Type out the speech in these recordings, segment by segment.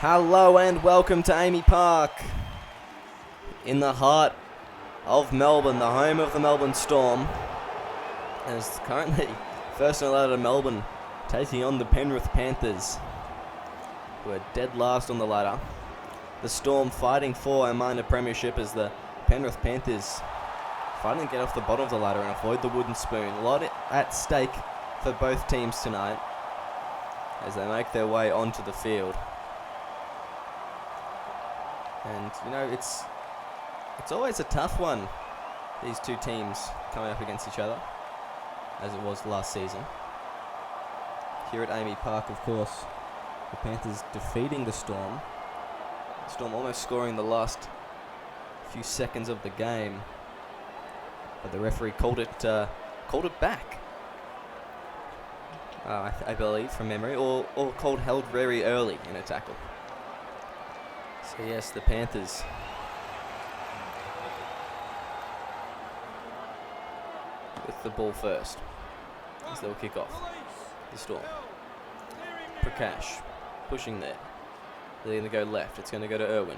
Hello and welcome to Amy Park, in the heart of Melbourne, the home of the Melbourne Storm. As currently first and ladder Melbourne taking on the Penrith Panthers, who are dead last on the ladder. The Storm fighting for a minor premiership as the Penrith Panthers fighting to get off the bottom of the ladder and avoid the wooden spoon. A lot at stake for both teams tonight as they make their way onto the field. And, you know, it's always a tough one, these two teams coming up against each other, as it was last season. Here at Amy Park, of course, the Panthers defeating the Storm. The Storm almost scoring the last few seconds of the game, but the referee called it back. I believe, from memory, or called held very early in a tackle. So yes, the Panthers with the ball first as they'll kick off the Storm. Prakash pushing there. They're going to go left. It's going to go to Irwin.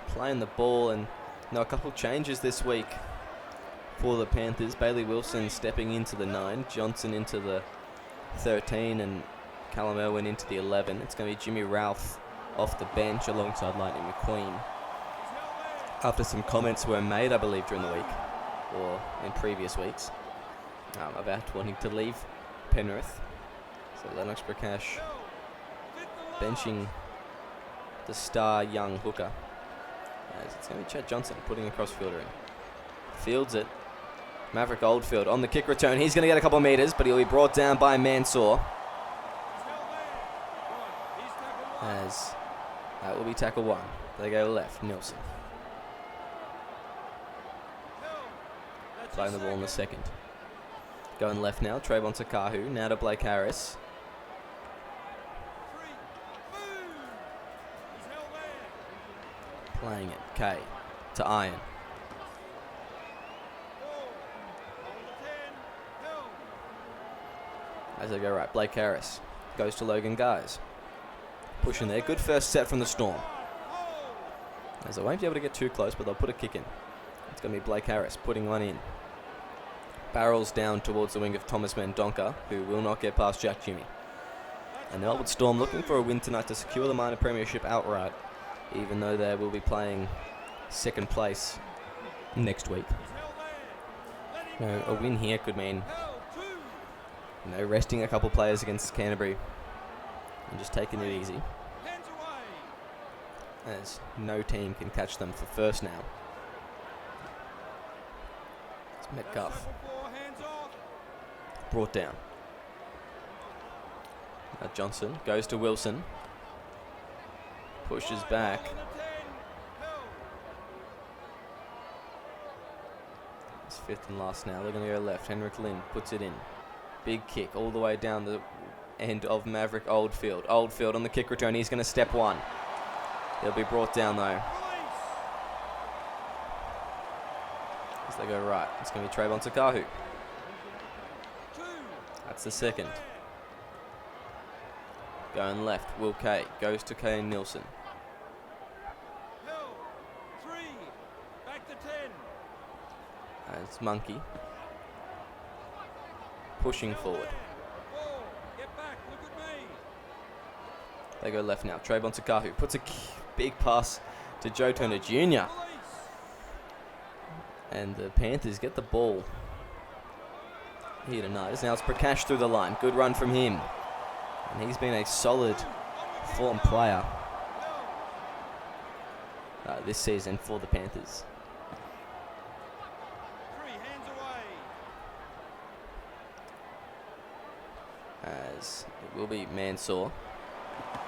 Playing the ball, and a couple changes this week for the Panthers. Bailey Wilson stepping into the 9, Johnson into the 13, and Callum Irwin into the 11. It's going to be Jimmy Ralph off the bench alongside Lightning McQueen. After some comments were made, I believe, during the week, or in previous weeks, about wanting to leave Penrith. So Lennox Prakash benching the star young hooker. As it's going to be Chad Johnson putting a crossfielder in. Fields it. Maverick Oldfield on the kick return. He's going to get a couple of metres, but he'll be brought down by Mansour. As that will be tackle 1. They go left, Nielsen. Playing the ball in the second. Going left now, Trayvon Sakahu. Now to Blake Harris. Playing it, K to Iron. As they go right, Blake Harris goes to Logan Guys. Pushing there, good first set from the Storm. As they won't be able to get too close, but they'll put a kick in. It's going to be Blake Harris putting one in. Barrels down towards the wing of Thomas Mendonca, who will not get past Jack Jimmy. And the Melbourne Storm looking for a win tonight to secure the minor premiership outright, even though they will be playing second place next week. A win here could mean resting a couple players against Canterbury and just taking it easy, as no team can catch them for first now. It's Metcalf brought down. Now Johnson goes to Wilson, pushes back. It's fifth and last now. They're going to go left. Henrik Lind puts it in. Big kick all the way down the end of Maverick Oldfield. Oldfield on the kick return. He's going to step 1. He'll be brought down though. As they go right, it's going to be Trayvon Sakahu. That's the second. Going left, Will Kay goes to Kane Nielsen. It's Monkey pushing forward. They go left now. Trayvon Sakahu puts a big pass to Joe Turner Jr. And the Panthers get the ball here tonight. Now it's Prakash through the line. Good run from him. And he's been a solid form player this season for the Panthers. As it will be Mansour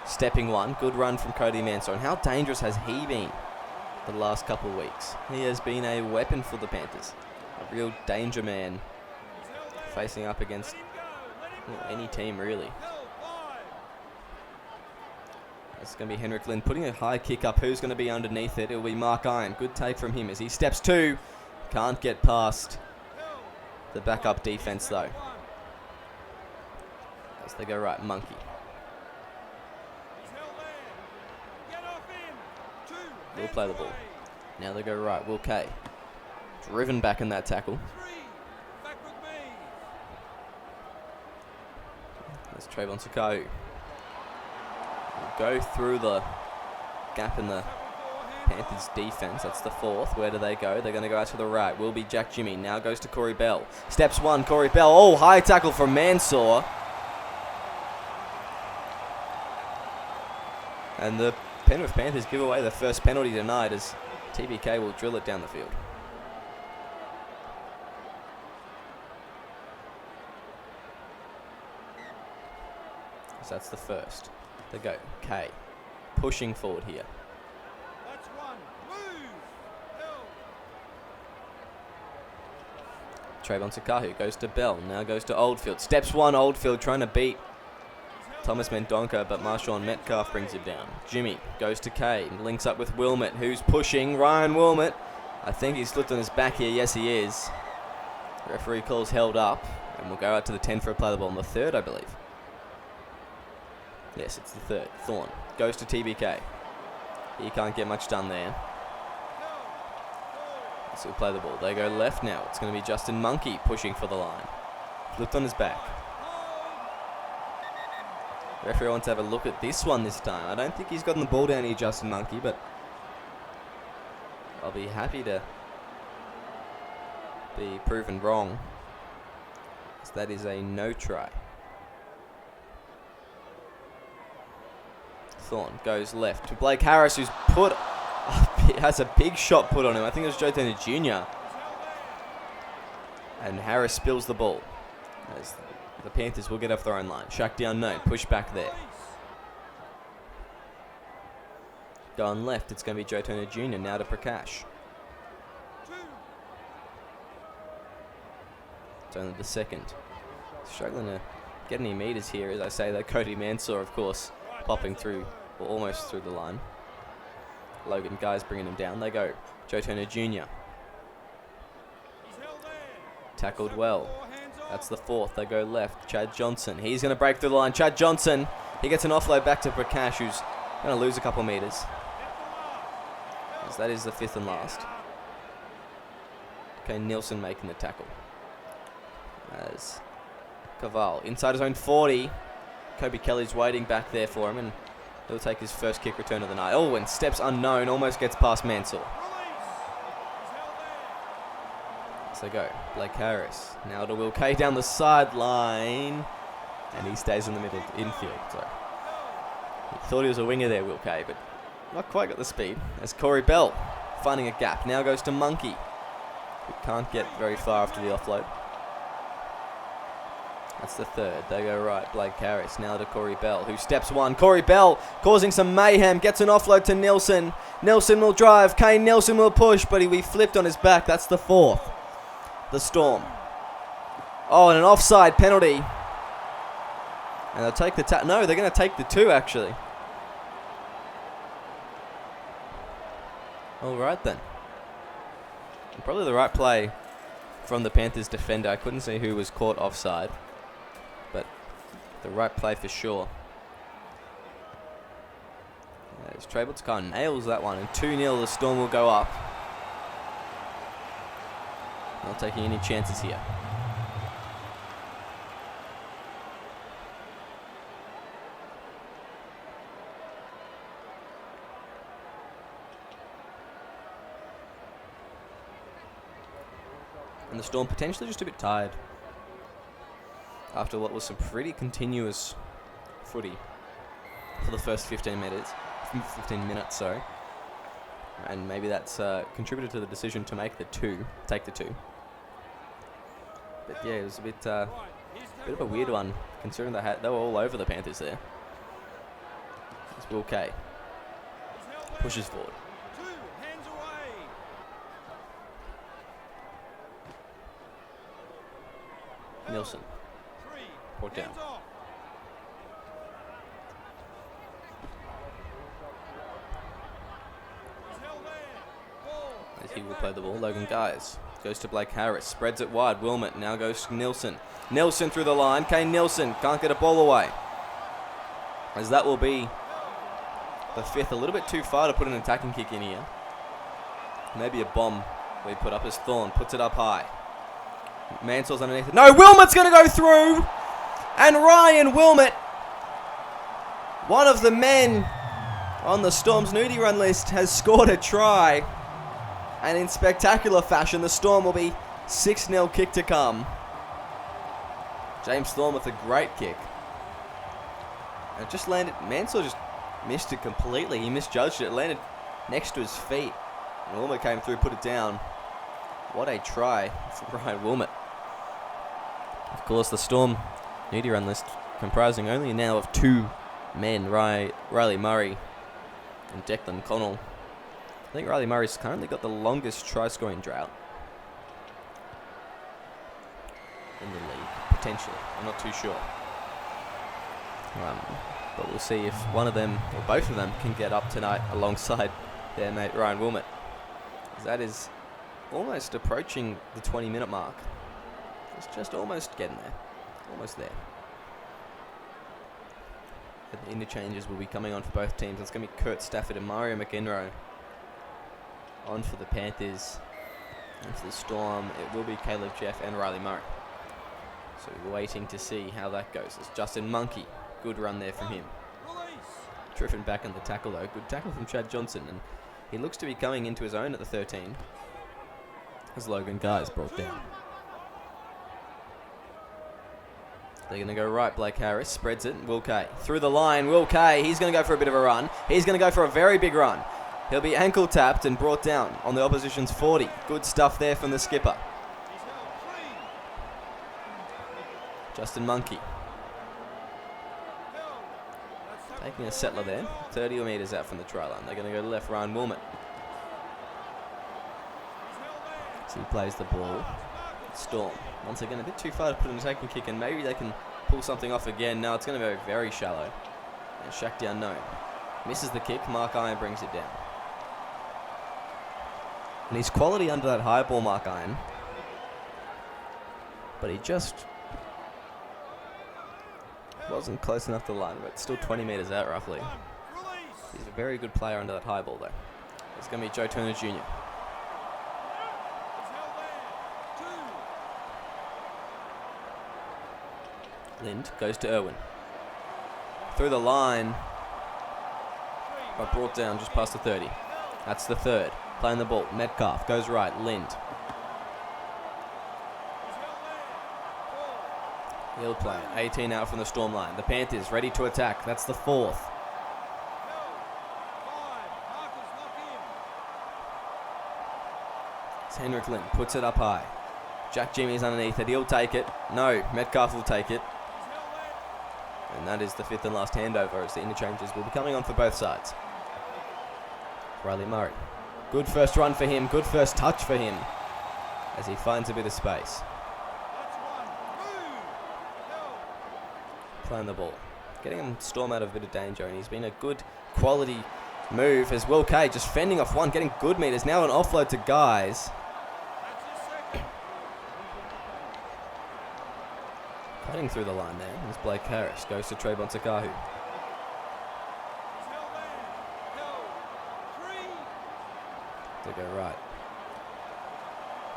stepping 1. Good run from Cody Mansour. And how dangerous has he been the last couple of weeks? He has been a weapon for the Panthers. A real danger man facing up against any team, really. It's going to be Henrik Lind putting a high kick up. Who's going to be underneath it? It'll be Mark Iron. Good take from him as he steps 2. Can't get past the backup defense, though. As they go right, Monkey. Will play the ball. Now they go right, Will Kay. Driven back in that tackle. There's Trayvon Sakahu. Go through the gap in the Panthers defense. That's the fourth. Where do they go? They're going to go out to the right. Will be Jack Jimmy. Now goes to Corey Bell. Steps one, Corey Bell. Oh, high tackle from Mansour. And the Penrith Panthers give away the first penalty tonight as TBK will drill it down the field. So that's the first. They go. K. Pushing forward here. That's one. Move. Trayvon Sakahu goes to Bell. Now goes to Oldfield. Steps one, Oldfield trying to beat Thomas Mendonca, but Marshawn Metcalf brings it down. Jimmy goes to K. Links up with Wilmot, who's pushing. Ryan Wilmot. I think he's slipped on his back here. Yes, he is. The referee calls held up. And we'll go out to the 10 for a play the ball on the third, I believe. Yes, it's the third. Thorne goes to TBK. He can't get much done there. So he'll play the ball. They go left now. It's going to be Justin Monkey pushing for the line. Flipped on his back. The referee wants to have a look at this one this time. I don't think he's gotten the ball down here, Justin Monkey, but I'll be happy to be proven wrong. So that is a no try. Thorne goes left to Blake Harris, who's has a big shot put on him. I think it was Joe Turner Jr. And Harris spills the ball. As the Panthers will get off their own line. Shaq down no, push back there. Going left, it's going to be Joe Turner Jr. now to Prakash. It's only the second. Struggling to get any meters here, as I say that. Cody Mansour, of course, popping through, or almost through the line. Logan Guy's bringing him down. They go. Joe Turner Jr. Tackled well. That's the fourth. They go left. Chad Johnson. He's going to break through the line. Chad Johnson. He gets an offload back to Prakash, who's going to lose a couple meters. As that is the fifth and last. Okay, Nielsen making the tackle. As Caval inside his own 40. Kobe Kelly's waiting back there for him, and he'll take his first kick return of the night. Oh, and steps unknown. Almost gets past Mansour. So go. Blake Harris. Now to Will Kay down the sideline. And he stays in the middle infield. So he thought he was a winger there, Will Kay, but not quite got the speed. As Corey Bell finding a gap. Now goes to Monkey, who can't get very far after the offload. That's the third. They go right. Blake Harris. Now to Corey Bell, who steps one. Corey Bell causing some mayhem. Gets an offload to Nielsen. Nielsen will drive. Kane Nielsen will push, but he flipped on his back. That's the fourth. The Storm. Oh, and an offside penalty. And they'll take the no, they're going to take the two, actually. All right, then. Probably the right play from the Panthers defender. I couldn't see who was caught offside, but the right play for sure. As Trayvon nails that one, and 2-0, the Storm will go up. Not taking any chances here. And the Storm potentially just a bit tired after what was some pretty continuous footy for the first 15 minutes. Sorry. And maybe that's contributed to the decision to take the two. But yeah, it was a bit of a weird one, considering they were all over the Panthers there. It's Will Kay. Pushes forward. Nielsen. Brought down. As he will play the ball. Logan Guys goes to Blake Harris. Spreads it wide. Wilmot now goes to Nilsson. Nilsson through the line. Kane Nilsson can't get a ball away. As that will be the fifth. A little bit too far to put an attacking kick in here. Maybe a bomb we put up as Thorne puts it up high. Mansell's underneath it. No, Wilmot's going to go through. And Ryan Wilmot, one of the men on the Storm's nudie run list, has scored a try. And in spectacular fashion, the Storm will be 6-0 kick to come. James Thorne with a great kick. And it just landed. Mansell just missed it completely. He misjudged it. It landed next to his feet. And Wilmot came through, put it down. What a try for Ryan Wilmot. Of course, the Storm nudie run list comprising only now of 2 men, Riley Murray and Declan Connell. I think Riley Murray's currently got the longest try-scoring drought in the league, potentially. I'm not too sure. But we'll see if one of them, or both of them, can get up tonight alongside their mate Ryan Wilmot. That is almost approaching the 20-minute mark. It's just almost getting there. Almost there. But the interchanges will be coming on for both teams. It's going to be Kurt Stafford and Mario McEnroe on for the Panthers. And for the Storm, it will be Caleb Jeff and Riley Murray. So we're waiting to see how that goes. It's Justin Monkey. Good run there from him. Triffin back in the tackle though. Good tackle from Chad Johnson. And he looks to be coming into his own at the 13. As Logan Guys brought down. They're going to go right. Blake Harris spreads it. Will Kay through the line. Will Kay. He's going to go for a bit of a run. He's going to go for a very big run. He'll be ankle tapped and brought down on the opposition's 40. Good stuff there from the skipper. Justin Monkey. Taking a settler there. 30 metres out from the try line. They're going to go left. Ryan Wilmot. So he plays the ball. Storm. Once again, a bit too far to put an attacking kick, and maybe they can pull something off again. No, it's going to go very shallow. And Shaq the Unknown misses the kick. Mark Iron brings it down. And he's quality under that high ball, Mark Iron. But he just wasn't close enough to the line, but still 20 metres out roughly. He's a very good player under that high ball, though. It's going to be Joe Turner Jr. Lind goes to Irwin. Through the line. But brought down just past the 30. That's the third. Playing the ball. Metcalf goes right. Lind. He'll play it. 18 out from the Storm line. The Panthers ready to attack. That's the fourth. It's Henrik Lind. Puts it up high. Jack Jimmy's underneath it. He'll take it. No. Metcalf will take it. And that is the fifth and last handover as the interchanges will be coming on for both sides. Riley Murray. Good first run for him. Good first touch for him as he finds a bit of space. Playing the ball. Getting him Storm out of a bit of danger, and he's been a good quality move as Will Kay just fending off one, getting good meters. Now an offload to Guys. Cutting through the line there is Blake Harris. Goes to Trayvon Sakahu. To go right.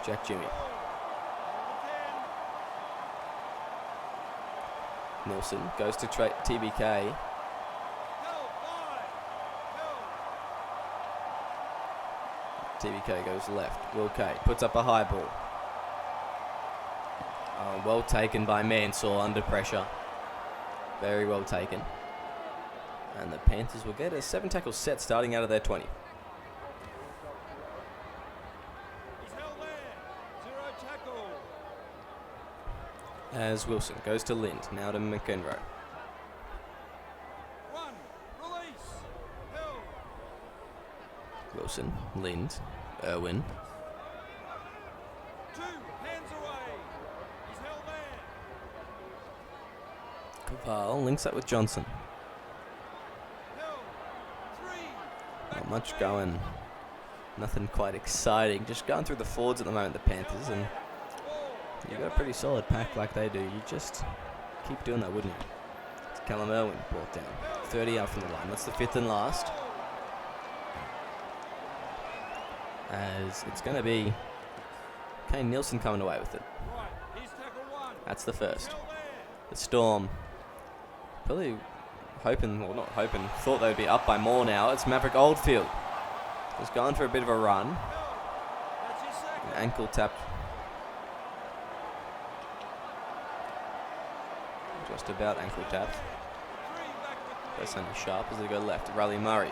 Jack Jimmy. Nilsson goes to TBK. TBK goes left. Will Kay puts up a high ball. Well taken by Mansell under pressure. Very well taken. And the Panthers will get a 7-tackle set starting out of their 20. As Wilson goes to Lind, now to McEnroe. Wilson, Lind, Irwin. Caval links up with Johnson. Not much going Nothing quite exciting. Just going through the forwards at the moment, the Panthers, and you've got a pretty solid pack like they do. You just keep doing that, wouldn't you? It's Callum Irwin brought down. 30 out from the line. That's the fifth and last. As it's going to be Kane Nielsen coming away with it. That's the first. The Storm probably hoping, well not hoping, thought they'd be up by more now. It's Maverick Oldfield. He's gone for a bit of a run. An ankle tap. Just about ankle tapped. Goes only sharp as they go left. Riley Murray.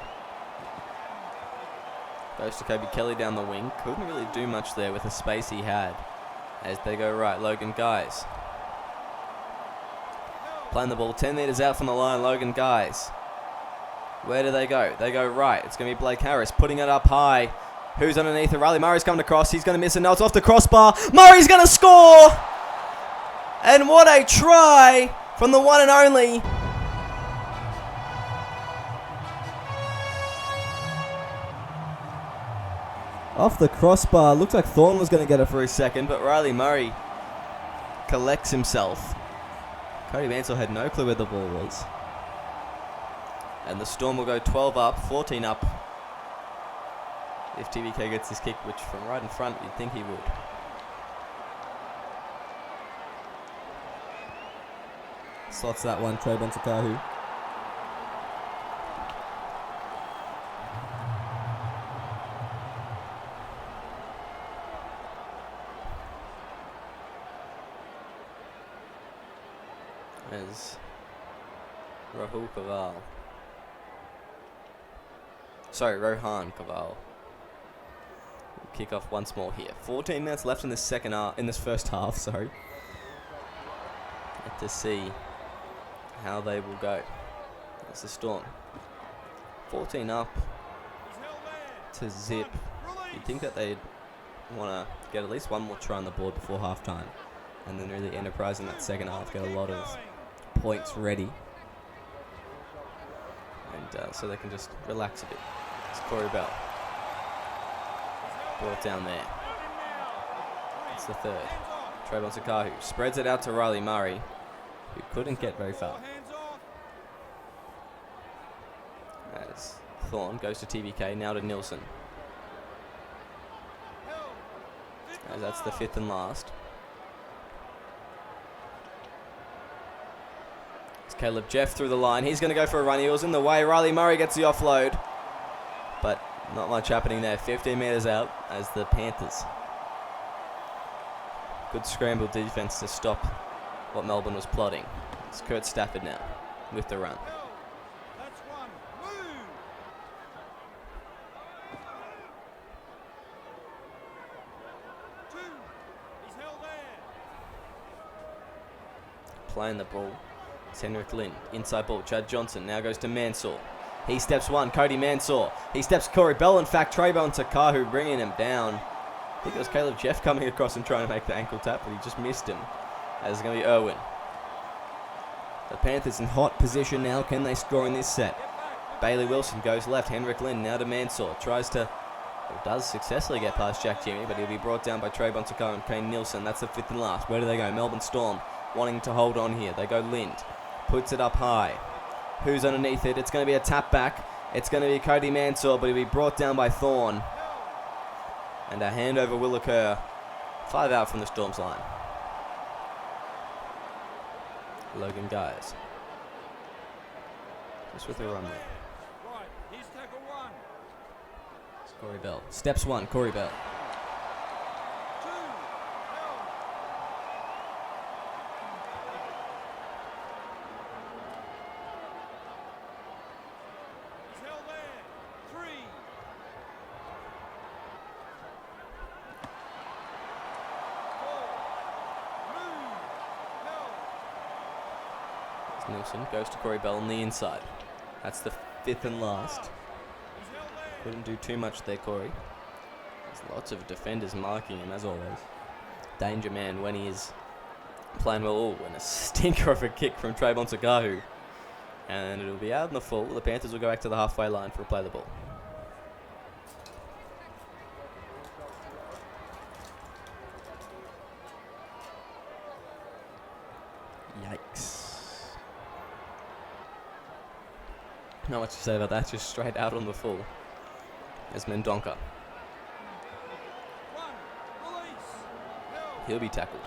Goes to Kobe Kelly down the wing. Couldn't really do much there with the space he had. As they go right, Logan Guys. Playing the ball 10 metres out from the line, Logan Guys. Where do they go? They go right. It's going to be Blake Harris putting it up high. Who's underneath it? Riley Murray's coming across. He's going to miss it. No, it's off the crossbar. Murray's going to score! And what a try from the one and only. Off the crossbar. Looked like Thorne was going to get it for a second, but Riley Murray collects himself. Cody Mansell had no clue where the ball was. And the Storm will go 12 up, 14 up. If TVK gets this kick, which from right in front, you'd think he would. Slots that one, Trey Bonsakahu. As Rahul Kaval. Sorry, Rohan Kaval. Kick off once more here. 14 minutes left in this first half, sorry. Have to see how they will go. That's the Storm. 14 up to zip. You'd think that they'd want to get at least one more try on the board before half time. And then really enterprise in that second half, get a lot of points ready. And so they can just relax a bit. It's Corey Bell. Brought down there. It's the third. Trayvon Sakahu spreads it out to Riley Murray, who couldn't get very far. As Thorne goes to TVK, now to Nielsen. As that's the fifth and last. It's Caleb Jeff through the line. He's going to go for a run. He was in the way. Riley Murray gets the offload. But not much happening there. 15 metres out as the Panthers. Good scramble defence to stop what Melbourne was plotting. It's Kurt Stafford now with the run. Playing the ball. It's Henrik Lind. Inside ball. Chad Johnson now goes to Mansour. He steps one. Cody Mansour. He steps Corey Bell. In fact, Trayvon Takahu bringing him down. I think it was Caleb Jeff coming across and trying to make the ankle tap, but he just missed him. As it's going to be Irwin. The Panthers in hot position now. Can they score in this set? Bailey Wilson goes left. Henrik Lind now to Mansour. Tries to, or does successfully get past Jack Jimmy, but he'll be brought down by Trayvon Takahu and Kane Nielsen. That's the fifth and last. Where do they go? Melbourne Storm wanting to hold on here. They go Lind. Puts it up high. Who's underneath it? It's going to be a tap back. It's going to be Cody Mansour, but he'll be brought down by Thorne. And a handover will occur. 5 out from the Storm's line. Logan Guys. Just with a run there. Right, here's tackle one. It's Corey Bell. Steps one, Corey Bell. Nielsen goes to Corey Bell on the inside. That's the fifth and last. Couldn't do too much there, Corey. There's lots of defenders marking him, as always. Danger man when he is playing well. Oh, and a stinker of a kick from Trayvon Sakahu. And it'll be out in the full. The Panthers will go back to the halfway line for a play the ball. Not much to say about that, just straight out on the full. There's Mendonca. He'll be tackled.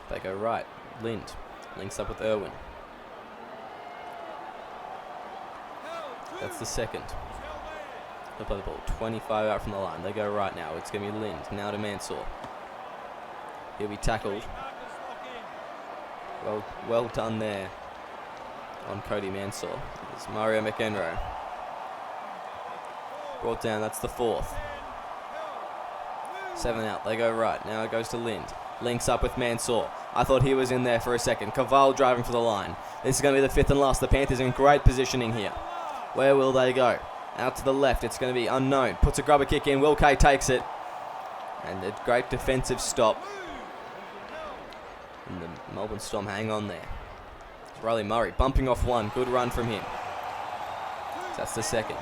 They go right. Lind links up with Irwin. That's the second. They'll play the ball 25 out from the line. They go right now. It's going to be Lind. Now to Mansour. He'll be tackled. Well done there on Cody Mansour. It's Mario McEnroe. Brought down. That's the fourth. 7 out. They go right. Now it goes to Lind. Links up with Mansour. I thought he was in there for a second. Caval driving for the line. This is going to be the fifth and last. The Panthers in great positioning here. Where will they go? Out to the left. It's going to be unknown. Puts a grubber kick in. Will Kay takes it. And a great defensive stop. And the Melbourne Storm hang on there. It's Riley Murray bumping off one. Good run from him. So that's the second.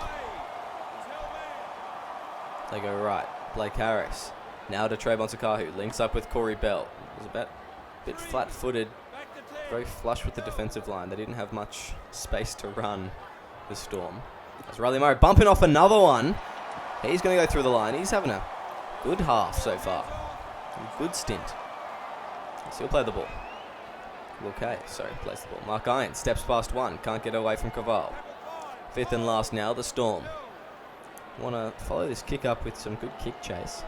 They go right. Blake Harris. Now to Trayvon Sakahu. Links up with Corey Bell. It was a bit flat-footed. Very flush with the defensive line. They didn't have much space to run the Storm. That's Riley Murray bumping off another one. He's going to go through the line. He's having a good half so far. A good stint. So he'll play the ball. Okay, plays the ball. Mark Irons steps past one. Can't get away from Caval. Fifth and last now, the Storm. Want to follow this kick up with some good kick chase.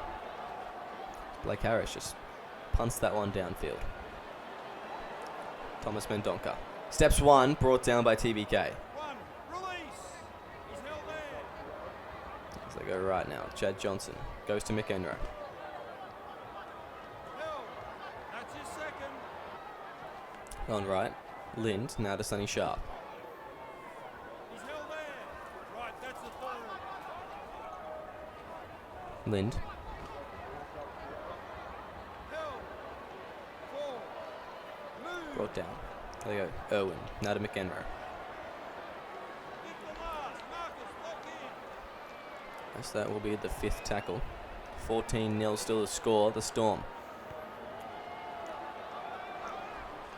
Blake Harris just punts that one downfield. Thomas Mendonca. Steps one, brought down by TBK. As they go right now, Chad Johnson goes to McEnroe. On right, Lind, now to Sonny Sharp. Lind. Brought down. There you go. Irwin. Now to McEnroe. So that will be the fifth tackle. 14-0 still to score. The Storm.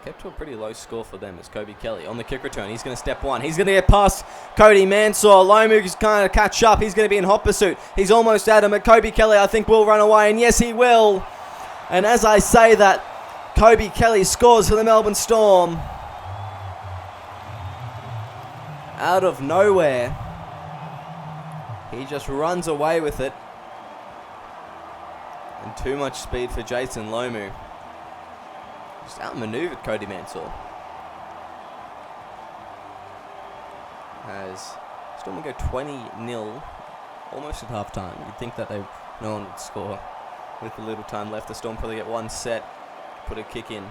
Kept to a pretty low score for them as Kobe Kelly on the kick return. He's going to step one. He's going to get past Cody Mansour. Lomu's kind of catch up. He's going to be in hot pursuit. He's almost at him, but Kobe Kelly, I think, will run away. And yes, he will. And as I say that, Kobe Kelly scores for the Melbourne Storm. Out of nowhere. He just runs away with it. And too much speed for Jason Lomu. Just outmaneuvered Cody Mansour. As Storm will go 20-0 almost at half time. You'd think that no one would score with a little time left. The Storm probably get one set, put a kick in.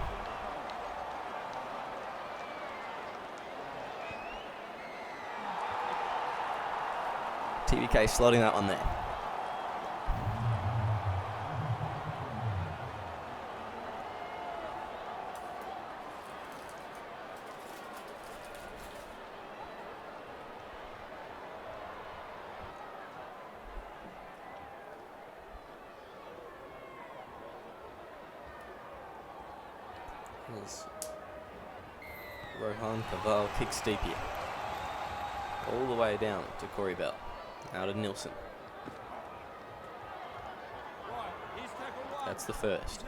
TBK slotting that one there. Rohan Caval kicks deep here. All the way down to Corey Bell. Out of Nilsson. That's the first.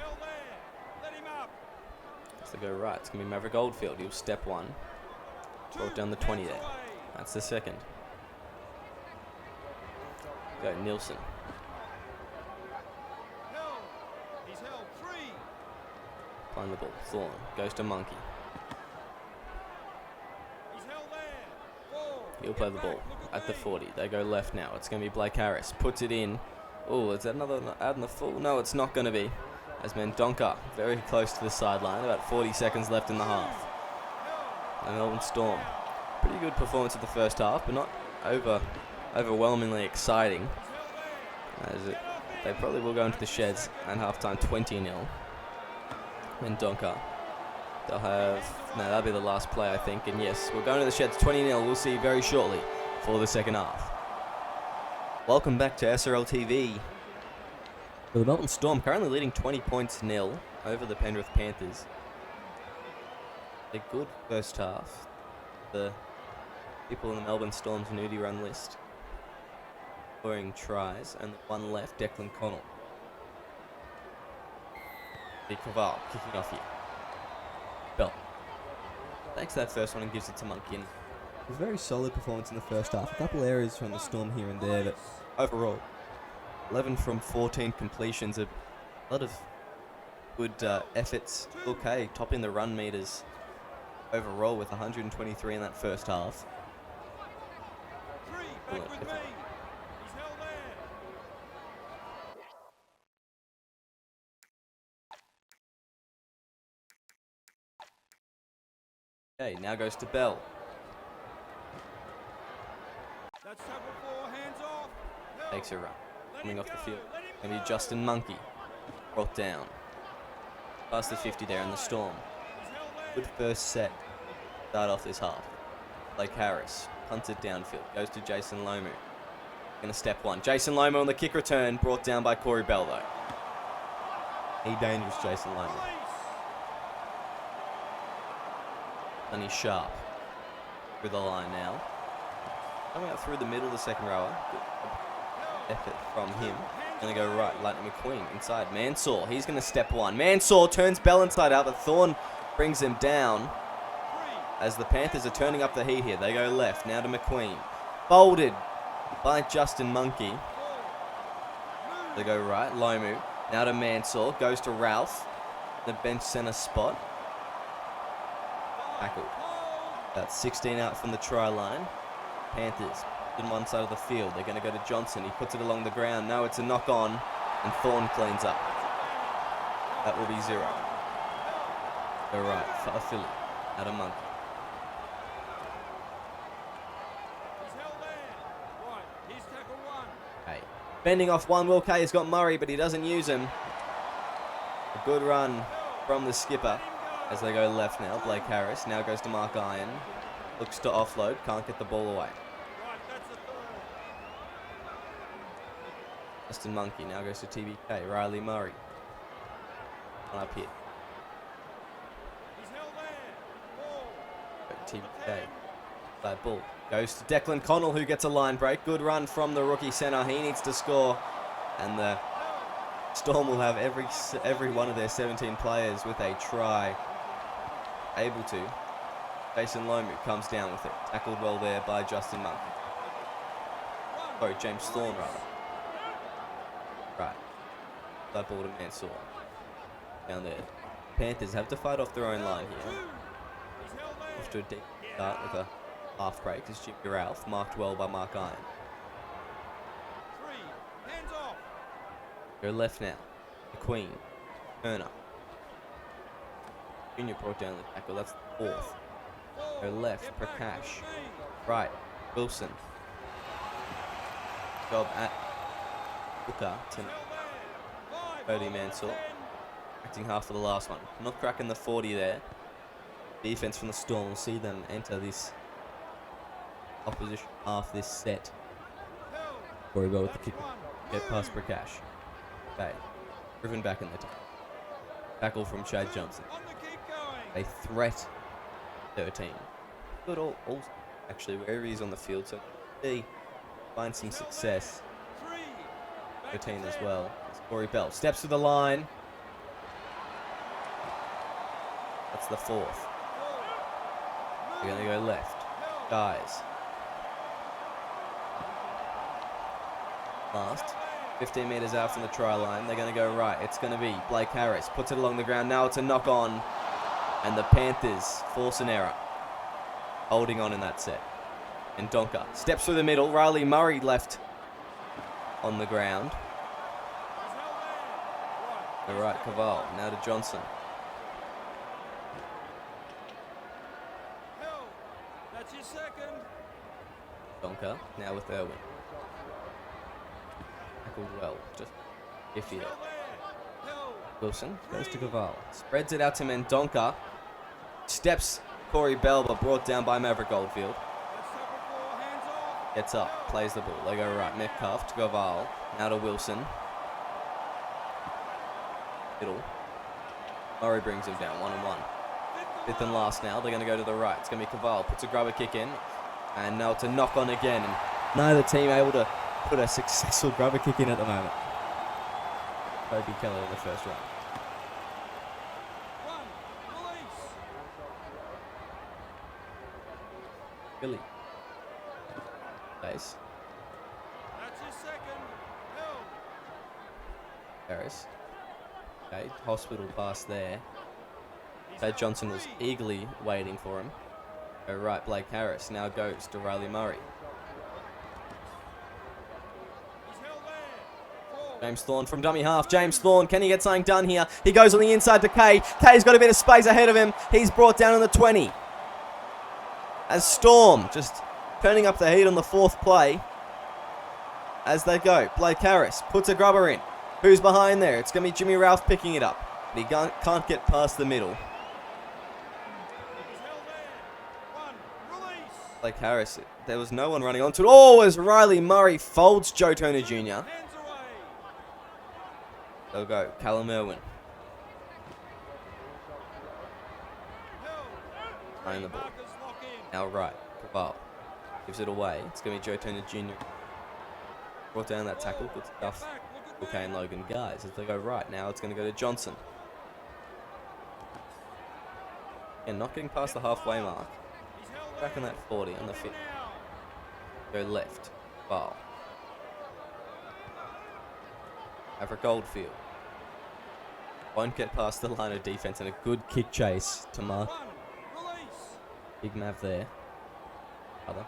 As they go right, it's going to be Maverick Oldfield. He'll step one. Brought down the 20 there. That's the second. Go Nilsson. Playing the ball. Thorne goes to Monkey. He'll play the ball at the 40. They go left now. It's going to be Blake Harris. Puts it in. Oh, is that another out in the full? No, it's not going to be. As Mendonca very close to the sideline. About 40 seconds left in the half. The Melbourne Storm. Pretty good performance at the first half, but not overwhelmingly exciting. They probably will go into the sheds at halftime 20-0. Mendonca. They'll have... No, that'll be the last play, I think. And yes, we're going to the sheds 20-0. We'll see you very shortly for the second half. Welcome back to SRL TV. The Melbourne Storm currently leading 20-0 over the Penrith Panthers. A good first half. The people in the Melbourne Storm's nudie run list scoring tries, and one left, Declan Connell. Big Caval kicking off here. Bell takes that first one and gives it to Monkey. It was a very solid performance in the first half. A couple errors from the Storm here and there, but overall, 11 from 14 completions. A lot of good efforts. Okay, topping the run meters overall with 123 in that first half. Back with me. He's held there. Okay, now goes to Bell. That's tackle 4, hands off. Held. Takes a run. Let Coming him off the go, field. let him Gonna be go. Justin Monkey. Brought down. Past the 50 there in the Storm. He's held there. Good first set. Start off this half. Blake Harris punts it downfield. Goes to Jason Lomu. Gonna step one. Jason Lomu on the kick return. Brought down by Corey Bell though. He dangerous, Jason Lomu. Release. Sonny Sharp through the line now. Coming out through the middle of the second rower. Good effort from him. Gonna go right. Lightning McQueen inside. Mansour. He's gonna step one. Mansour turns Bell inside out, but Thorne brings him down. As the Panthers are turning up the heat here. They go left. Now to McQueen. Folded by Justin Monkey. They go right. Lomu. Now to Mansour. Goes to Ralph. The bench center spot. Tackled. About 16 out from the try line. Panthers in one side of the field. They're going to go to Johnson. He puts it along the ground. No, it's a knock on. And Thorne cleans up. That will be 0. Go right for Philly. Out of Monkey. He's held there. Right, here's tackle 1. Hey. Bending off one. Will Kay has got Murray, but he doesn't use him. A good run from the skipper. As they go left now, Blake Harris now goes to Mark Iron. Looks to offload, can't get the ball away. Right, that's a 3rd. Justin Monkey now goes to TBK. Riley Murray. On up here. He's held there. Ball. TBK. That ball goes to Declan Connell, who gets a line break. Good run from the rookie centre. He needs to score. And the Storm will have every one of their 17 players with a try. Able to. Jason Lomu comes down with it. Tackled well there by Justin Monkey. Sorry, James Thorne rather. Right. That ball to Mansour. Down there. Panthers have to fight off their own line here. Off to a deep start with a half break as Jimmy Ralph, marked well by Mark Iron. 3, hands off. Go left now. McQueen. Turner. Junior brought down the tackle. That's the 4th. Go left. Prakash. Right. Wilson. Job at Booker to Cody Mansour. Acting half for the last one. Not cracking the 40 there. Defense from the Storm will see them enter this opposition half this set. Corey Bell with the kick. Get past Prakash. Okay. Driven back in the tackle. Tackle from Chad Johnson. A threat 13. Good all actually wherever he's on the field, so he find some success. 13 as well. It's Corey Bell. Steps to the line. That's the 4th. They're going to go left. Guys. Last. 15 metres out from the try line. They're going to go right. It's going to be Blake Harris. Puts it along the ground. Now it's a knock on. And the Panthers force an error. Holding on in that set. And Donker steps through the middle. Riley Murray left on the ground. The right, Caval. Now to Johnson. That's your 2nd. Donker now with Irwin. Tackled well. Just iffy there. Wilson goes to Caval. Spreads it out to Mendonca. Steps Corey Bell, but brought down by Maverick Goldfield. Gets up, plays the ball. They go right. Metcalf to Caval. Now to Wilson. Middle. Murray brings him down 1-1. 5th and last now. They're going to go to the right. It's going to be Caval. Puts a grubber kick in. And now it's a knock on again. And neither team able to put a successful grubber kick in at the moment. Kobe Keller in the first round. Billy. Base. That's his second. Held. Harris. Okay, hospital pass there. Ted Johnson was eagerly waiting for him. Go right, Blake Harris now goes to Riley Murray. He's held there. 4. James Thorne from dummy half. James Thorne, can he get something done here? He goes on the inside to Kay. Kay's got a bit of space ahead of him. He's brought down on the 20. As Storm just turning up the heat on the fourth play. As they go, Blake Harris puts a grubber in. Who's behind there? It's going to be Jimmy Ralph picking it up. But he can't get past the middle. He's held there. 1. Release. Blake Harris, there was no one running onto it. Oh, as Riley Murray folds Joe Turner Jr. Hands away. They'll go, Callum Irwin. Held. Playing the ball. Markers lock in. Now right, Caval gives it away. It's going to be Joe Turner Jr. Brought down that tackle. Good stuff. Back. Look at Okay, and Logan guys as they go right. Now it's going to go to Johnson. And not getting past the halfway mark. He's held Back on there. that 40 on the 50. Now. Go left. Val. Avra Goldfield. Won't get past the line of defense and a good kick chase to mark. 1. Release. Big Mav there. Other.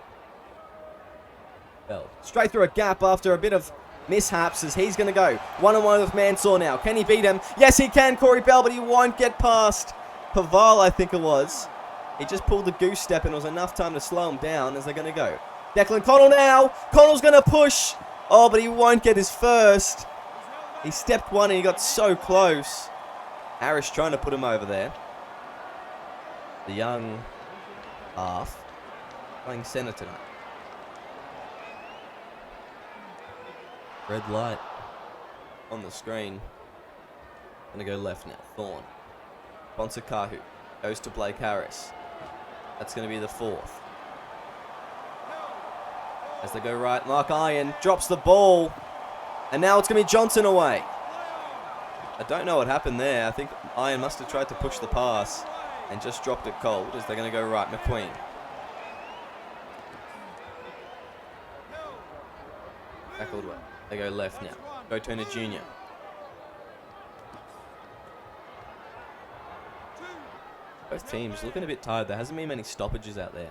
Bell. Straight through a gap after a bit of mishaps as he's going to go. One-on-one with Mansour now. Can he beat him? Yes, he can, Corey Bell, but he won't get past Paval, I think it was. He just pulled the goose step and it was enough time to slow him down as they're going to go. Declan Connell now. Connell's going to push. Oh, but he won't get his first. He stepped one and he got so close. Harris trying to put him over there. The young half playing centre tonight. Red light on the screen. Gonna go left now. Thorne. Bonsa Kahu goes to Blake Harris. That's gonna be the fourth. As they go right, Mark Iron drops the ball. And now it's gonna be Johnson away. I don't know what happened there. I think Iron must have tried to push the pass and just dropped it cold as they're gonna go right. McQueen. Tackled well. They go left now. Go Turner Jr. Both teams looking a bit tired. There hasn't been many stoppages out there.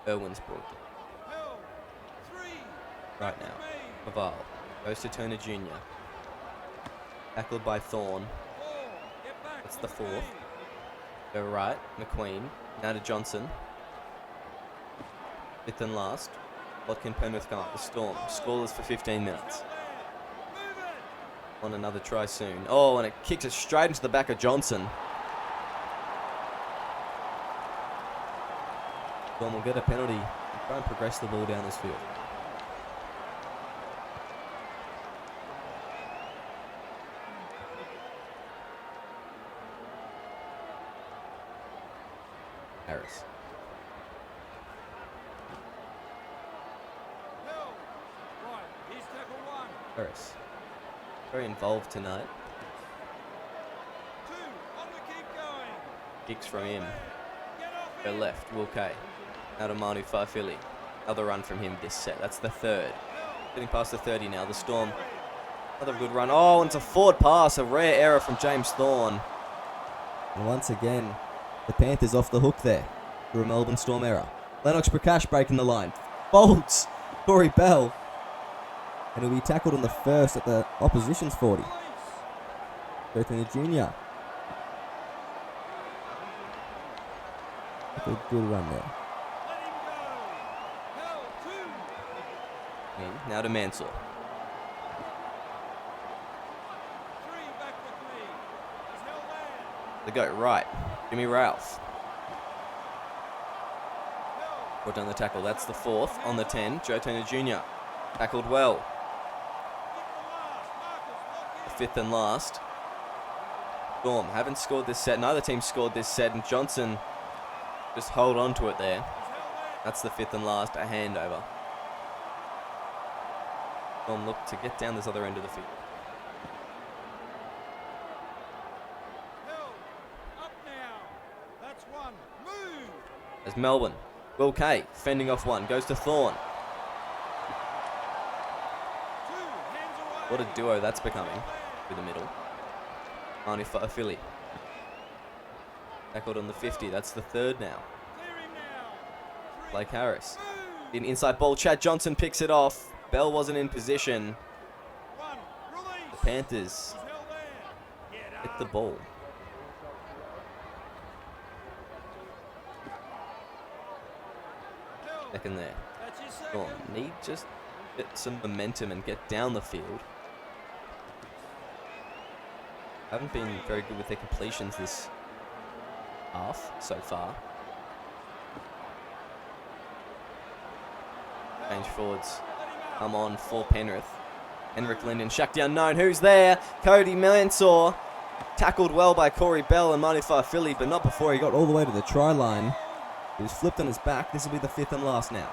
Irwin's brought it. Right now. Paval goes to Turner Jr. Tackled by Thorne. That's the fourth. Go right. McQueen. Now to Johnson. Fifth and last. What can Penrith come up with? Storm. Scoreless for 15 minutes. On another try soon. Oh, and it kicks it straight into the back of Johnson. Storm will get a penalty and try and progress the ball down this field. Harris. Harris. Very involved tonight. Kicks from him. Go left, Will Kay. Now to Manu Faifili. Another run from him this set. That's the third. Getting past the 30 now. The Storm. Another good run. Oh, and it's a forward pass. A rare error from James Thorne. And once again, the Panthers off the hook there. Through a Melbourne Storm error. Lennox Prakash breaking the line. Folds Corey Bell. And he'll be tackled on the first at the opposition's 40. Joe Jr. A good run there. In, now to Mansour. They go right. Jimmy Ralph. Brought down the tackle. That's the fourth on the 10. Joe Turner Jr. Tackled well. The fifth and last. Storm haven't scored this set. Neither team scored this set. And Johnson Just hold on to it there. That's the 5th and last, a handover. Storm look to get down this other end of the field. Up now. That's one. Move. As Melbourne, Will Kay fending off one, goes to Thorne. What a duo that's becoming through the middle. Marnie for Philly. Tackled on the 50, that's the 3rd now. Blake Harris. In inside ball, Chad Johnson picks it off. Bell wasn't in position. The Panthers hit the ball. Second there. Oh, need just get some momentum and get down the field. Haven't been very good with their completions this half so far. Change forwards come on for Penrith. Henrik Linden, Shaq the unknown. Who's there? Cody Mansour. Tackled well by Corey Bell and Marnie Philly, but not before he got all the way to the try line. He was flipped on his back. This will be the 5th and last now.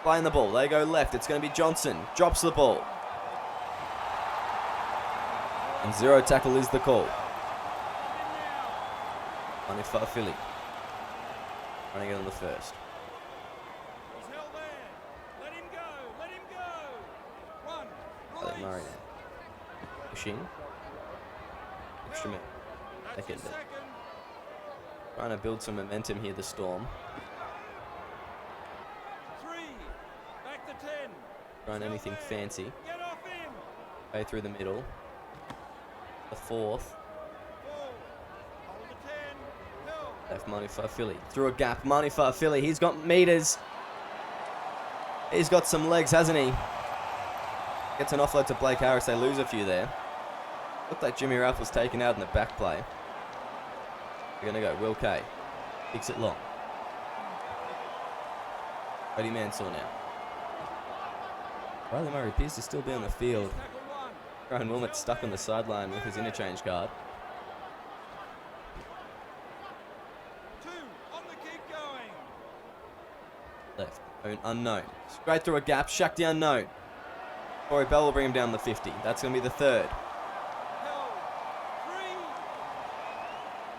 Playing the ball. They go left. It's going to be Johnson. Drops the ball. And 0 tackle is the call. Marnie Philly. Running it on the 1st. Murray now. Pushing. Extra minute. Second. Trying to build some momentum here, the Storm. 3. Back to 10. Trying anything fancy. Way through the middle. The 4th. Left Marnie Philly. Through a gap. Marnie Philly. He's got meters. He's got some legs, hasn't he? Gets an offload to Blake Harris. They lose a few there. Looked like Jimmy Ralph was taken out in the back play. They're going to go. Will Kay. Kicks it long. Cody Mansour now. Riley Murray appears to still be on the field. Ryan Wilmot stuck on the sideline with his interchange card. 2 on the kick going. Left. Unknown. Straight through a gap. Shaq the unknown. Corey Bell will bring him down the 50. That's going to be the 3rd.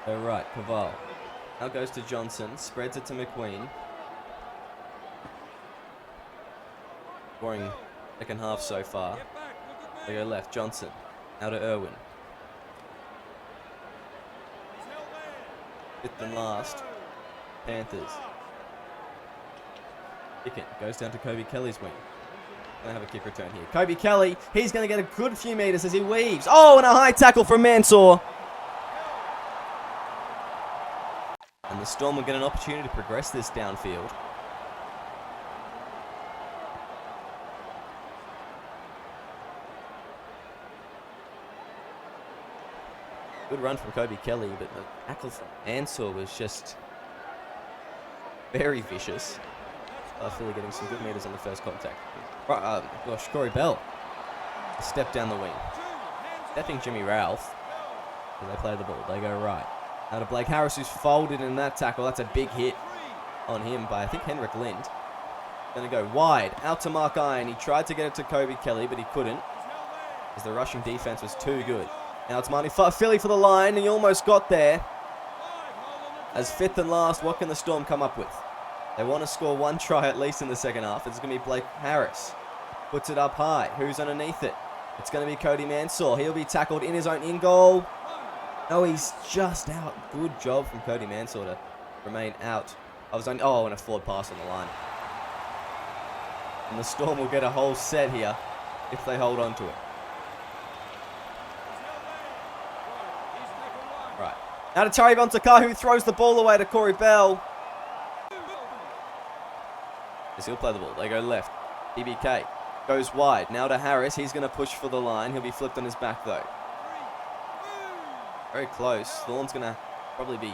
Go right, Caval. Now goes to Johnson. Spreads it to McQueen. Scoring second half so far. They go left. Johnson. Now to Irwin. 5th and last. Panthers. Kick it. Goes down to Kobe Kelly's wing. Going to have a kick return here. Kobe Kelly, he's going to get a good few meters as he weaves. Oh, and a high tackle from Mansour. And the Storm will get an opportunity to progress this downfield. Good run from Kobe Kelly, but the tackle from Mansour was just very vicious. Philly getting some good meters on the first contact. Gosh, Corey Bell. A step down the wing. Stepping Jimmy Ralph. So they play the ball. They go right. Now to Blake Harris, who's folded in that tackle. That's a big hit on him by, I think, Henrik Lind. Going to go wide. Out to Mark Iron. He tried to get it to Kobe Kelly, but he couldn't, as the rushing defense was too good. Now it's Marnie Philly for the line, and he almost got there. As 5th and last, what can the Storm come up with? They want to score 1 try at least in the second half. It's going to be Blake Harris. Puts it up high. Who's underneath it? It's going to be Cody Mansour. He'll be tackled in his own in-goal. No, he's just out. Good job from Cody Mansour to remain out. And a forward pass on the line. And the Storm will get a whole set here if they hold on to it. Right. Now to Tari Bontaka, who throws the ball away to Corey Bell. As he'll play the ball. They go left. BBK goes wide. Now to Harris. He's going to push for the line. He'll be flipped on his back, though. Very close. Thorne's going to probably be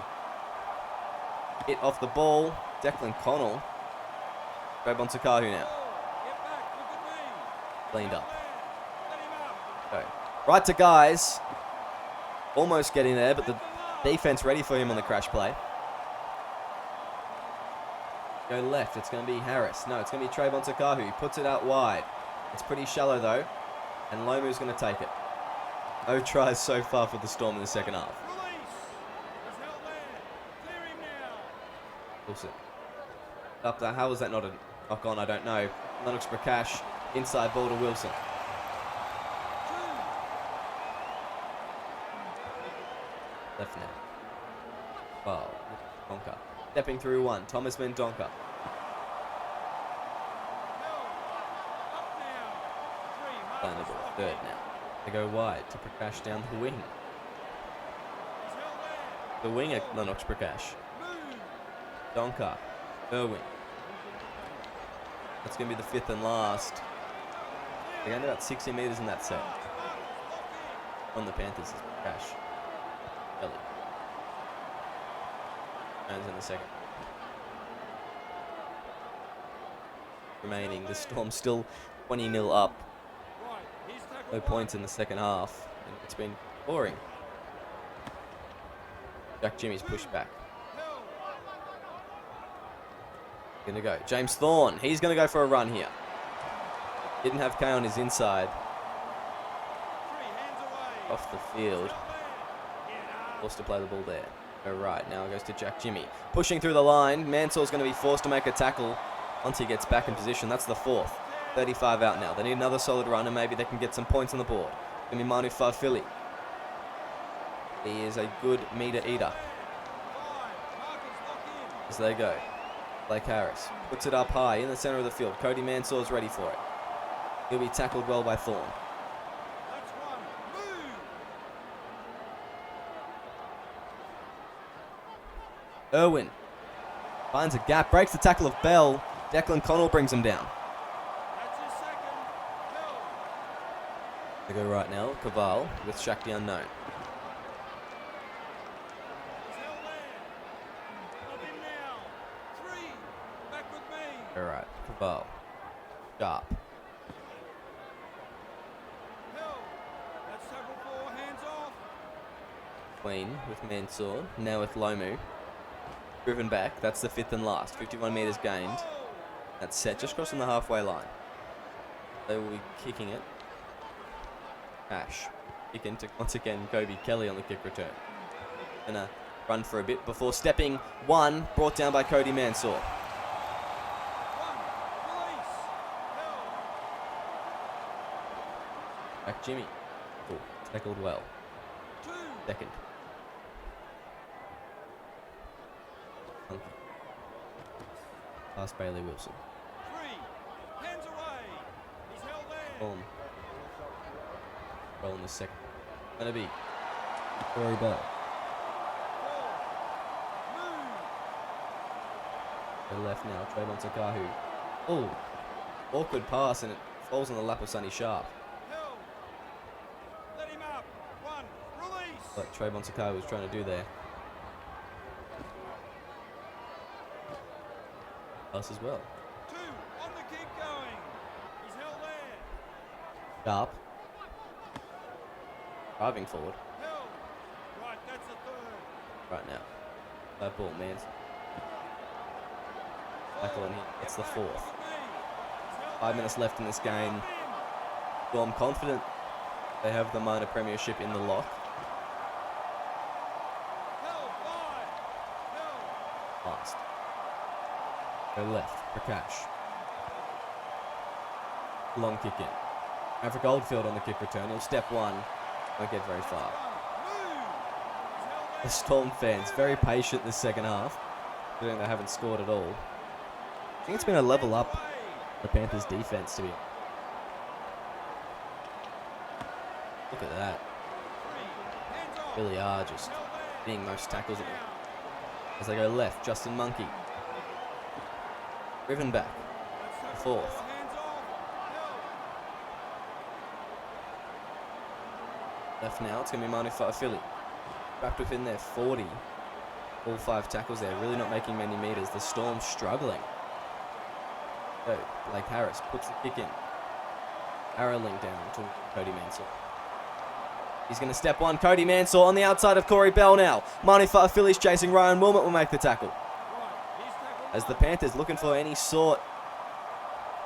hit off the ball. Declan Connell. Grab on Sakahu now. Cleaned up. Go. Right to guys. Almost getting there, but the defense ready for him on the crash play. Go left. It's going to be Harris. No, it's going to be Trayvon Sakahu. He puts it out wide. It's pretty shallow, though. And Lomu's going to take it. No tries so far for the Storm in the second half. Release. He's held there. Clear him now. Wilson. Up there. How was that not a knock on? I don't know. Lennox Prakash. Inside ball to Wilson. Left now. Wow. Donker. Stepping through one. Thomas Mendonca. Playing the ball. Third now. They go wide to Prakash down the wing. The winger, Lennox Prakash. Donker. Irwin. That's going to be the fifth and last. They're going to about 60 metres in that set. On the Panthers is Prakash. Kelly. Jones in the second. Remaining, the Storm still 20-0 up. No points in the second half. And it's been boring. Jack Jimmy's pushed back. Gonna go. James Thorne. He's gonna go for a run here. Didn't have Kay on his inside. Off the field. Forced to play the ball there. Go right. Now it goes to Jack Jimmy. Pushing through the line. Mansour's going to be forced to make a tackle once he gets back in position. That's the fourth. 35 out now. They need another solid run and maybe they can get some points on the board. Going to be Manu Fafili. He is a good meter eater. As they go. Blake Harris puts it up high in the center of the field. Cody Mansour's ready for it. He'll be tackled well by Thorne. Irwin finds a gap, breaks the tackle of Bell. Declan Connell brings him down. They go right now. Caval with Shaq the Unknown. All right, Caval. Sharp. Queen with Mansour. Now with Lomu. Driven back. That's the fifth and last. 51 metres gained. That's set just crossing the halfway line. They will be kicking it. Ash. Kicking to, once again, Kobe Kelly on the kick return. Gonna run for a bit before stepping one. Brought down by Cody Mansour. Back Jimmy. Oh, tackled well. Second. Past Bailey Wilson. Hands away. He's held there. On. Roll in the second. Gonna be Corey Bell. To the left now, Trayvon Sakahu. Oh, awkward pass and it falls on the lap of Sonny Sharp. Let him up. One. Release. Like Trayvon Sakahu was trying to do there. Pass as well. Two. On the kick going. He's held there. Sharp. Driving forward. Held. Right, that's the third. Right now. That ball, man. Tackle on him. It's the fourth. 5 minutes left in this game. Well, I'm confident they have the minor premiership in the lock. Last. Go left. Prakash. Long kick in. Maverick Oldfield on the kick return. He'll step one. Won't get very far. The Storm fans very patient this second half. Considering they haven't scored at all. I think it's been a level up the Panthers defense to be. Look at that. Really are just being most tackles at them. As they go left, Justin Monkey. Driven back. Fourth. Left now, it's going to be Manu Fa'afili. Wrapped within their 40. All 5 tackles there, really not making many meters. The Storm struggling. So, Blake Harris puts the kick in. Arrowing down to Cody Mansour. He's going to step one. Cody Mansour on the outside of Corey Bell now. Manu Fa'afili's chasing. Ryan Wilmot will make the tackle. Right, he's tackled as the Panthers looking for any sort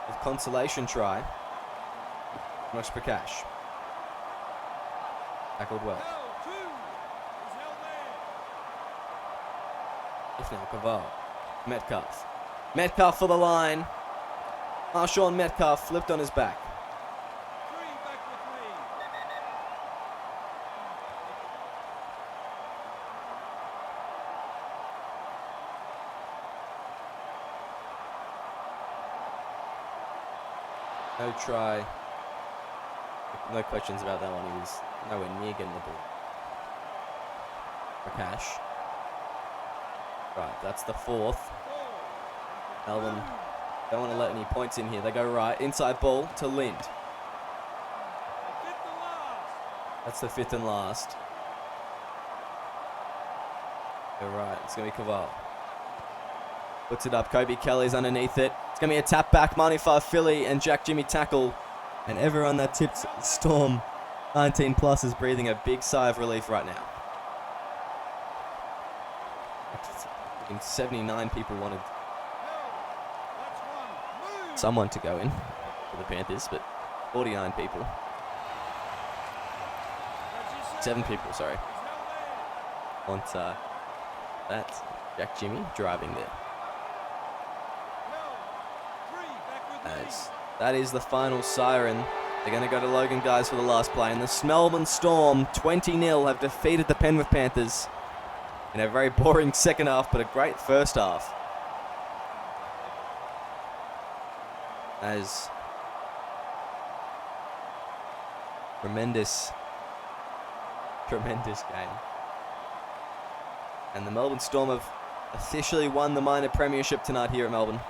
of consolation try. Mosh Prakash. Tackled well. Held 2. He's held there. If now, Caval. Metcalf. Metcalf for the line. Marshawn Metcalf flipped on his back. 3 back with me. No try. No questions about that one. He was nowhere near getting the ball. Prakash. Right, that's the 4th. Melbourne don't want to let any points in here. They go right. Inside ball to Lind. 5th and last. That's the 5th and last. Go right. It's going to be Caval. Puts it up. Kobe Kelly's underneath it. It's going to be a tap back. Marnie Philly and Jack Jimmy tackle. And everyone that tips Storm 19 plus is breathing a big sigh of relief right now. 79 people wanted That's 1. Move. someone to go in for the Panthers, but 49 people. That's your 7 people, sorry. He's held there. Want that's Jack Jimmy driving there. Held 3 back with me. As that is the final siren. They're going to go to Logan, guys, for the last play. And the Melbourne Storm, 20-0, have defeated the Penrith Panthers in a very boring second half, but a great first half. As tremendous game. And the Melbourne Storm have officially won the minor premiership tonight here at Melbourne.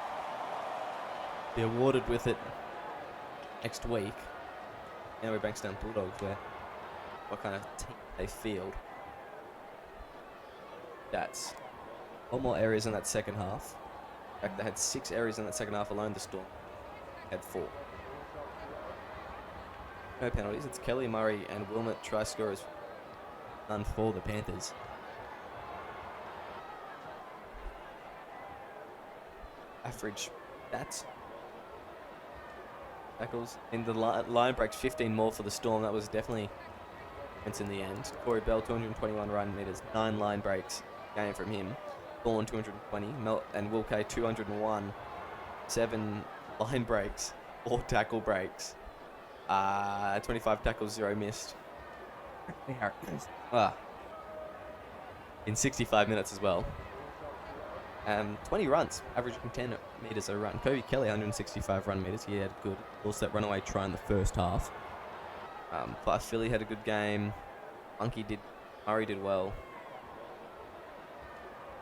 Be awarded with it next week. Now we Bankstown Bulldogs, where what kind of team they field. That's a lot more areas in that second half. In fact, they had 6 areas in that second half alone. The Storm had 4. No penalties. It's Kelly Murray and Wilmot try scorers. None for the Panthers. Average stats. Tackles in the line breaks, 15 more for the Storm. That was definitely points in the end. Corey Bell, 221 run meters, 9 line breaks game from him. Thorne, 220, and Will Kay, 201, 7 line breaks, 4 tackle breaks, 25 tackles, 0 missed. In 65 minutes as well. 20 runs, averaging 10 meters a run. Kobe Kelly, 165 run meters. He had a good all-set runaway try in the first half. Clive Philly had a good game. Murray did well.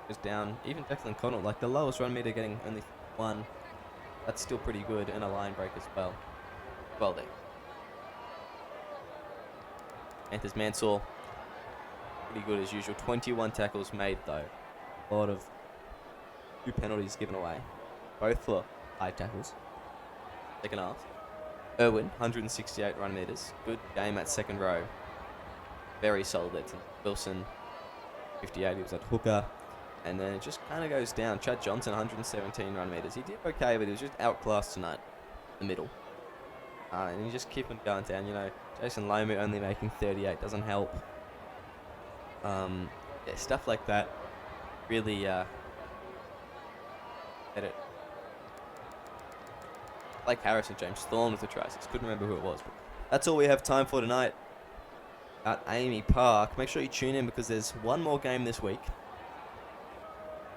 Was down. Even Declan Connell, like the lowest run meter, getting only 1. That's still pretty good, and a line break as well. Well there. Panthers Mansour, pretty good as usual. 21 tackles made though. A lot of 2 penalties given away, both for high tackles. Second half. Irwin, 168 run meters. Good game at second row. Very solid there. Wilson, 58. He was at hooker. And then it just kind of goes down. Chad Johnson, 117 run meters. He did okay, but he was just outclassed tonight. The middle. And you just keep him going down. You know, Jason Lomu only making 38 doesn't help. Yeah, stuff like that really edit. Like Harris and James Thorne with the tries. Just couldn't remember who it was. But that's all we have time for tonight at Amy Park. Make sure you tune in because there's one more game this week.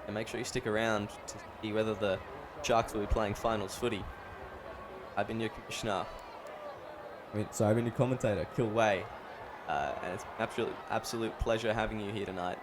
And make sure you stick around to see whether the Sharks will be playing finals footy. I've been your commissioner. I've been your commentator, Kill Wei. And it's an absolute pleasure having you here tonight.